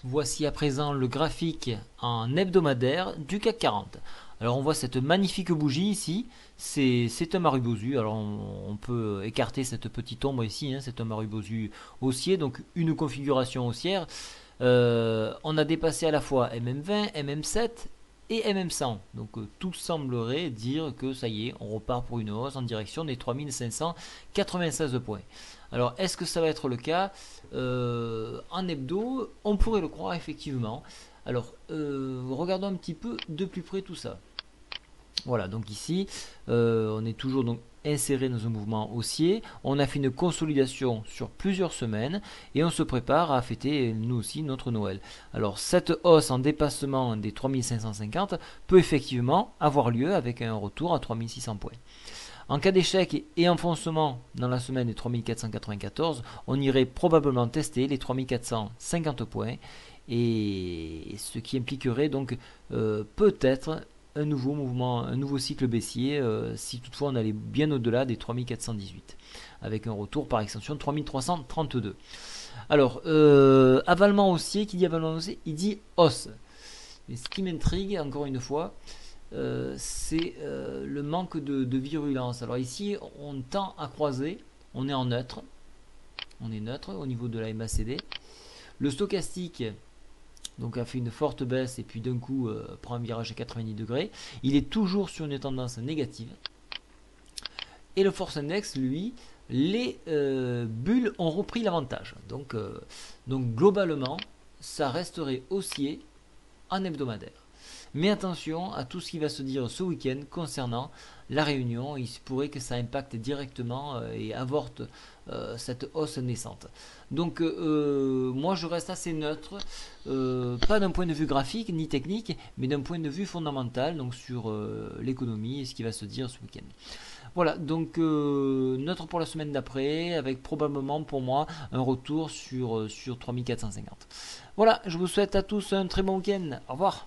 Voici à présent le graphique en hebdomadaire du CAC 40. Alors on voit cette magnifique bougie ici, c'est un Marubozu. Alors on peut écarter cette petite ombre ici, hein, c'est un Marubozu haussier, donc une configuration haussière. On a dépassé à la fois MM20, MM7 et MM100. Donc tout semblerait dire que ça y est, on repart pour une hausse en direction des 3596 points. Alors est-ce que ça va être le cas en hebdo? On pourrait le croire effectivement. Alors regardons un petit peu de plus près tout ça. Voilà, donc ici, on est toujours donc inséré dans un mouvement haussier. On a fait une consolidation sur plusieurs semaines et on se prépare à fêter nous aussi notre Noël. Alors cette hausse en dépassement des 3550 peut effectivement avoir lieu avec un retour à 3600 points. En cas d'échec et enfoncement dans la semaine des 3494, on irait probablement tester les 3450 points, et ce qui impliquerait donc peut-être un nouveau mouvement, un nouveau cycle baissier, si toutefois on allait bien au-delà des 3418, avec un retour par extension de 3332. Alors, avalement haussier, qui dit avalement haussier, il dit hausse. Et ce qui m'intrigue, encore une fois, c'est le manque de virulence. Alors ici, on tend à croiser, on est en neutre, on est neutre au niveau de la MACD. Le stochastique donc a fait une forte baisse et puis d'un coup prend un virage à 90 degrés. Il est toujours sur une tendance négative. Et le Force Index, lui, les bulles ont repris l'avantage. Donc globalement, ça resterait haussier en hebdomadaire. Mais attention à tout ce qui va se dire ce week-end concernant la Réunion. Il se pourrait que ça impacte directement et avorte cette hausse naissante. Donc moi je reste assez neutre, pas d'un point de vue graphique ni technique, mais d'un point de vue fondamental, donc sur l'économie et ce qui va se dire ce week-end. Voilà, donc neutre pour la semaine d'après, avec probablement pour moi un retour sur 3450. Voilà, je vous souhaite à tous un très bon week-end. Au revoir.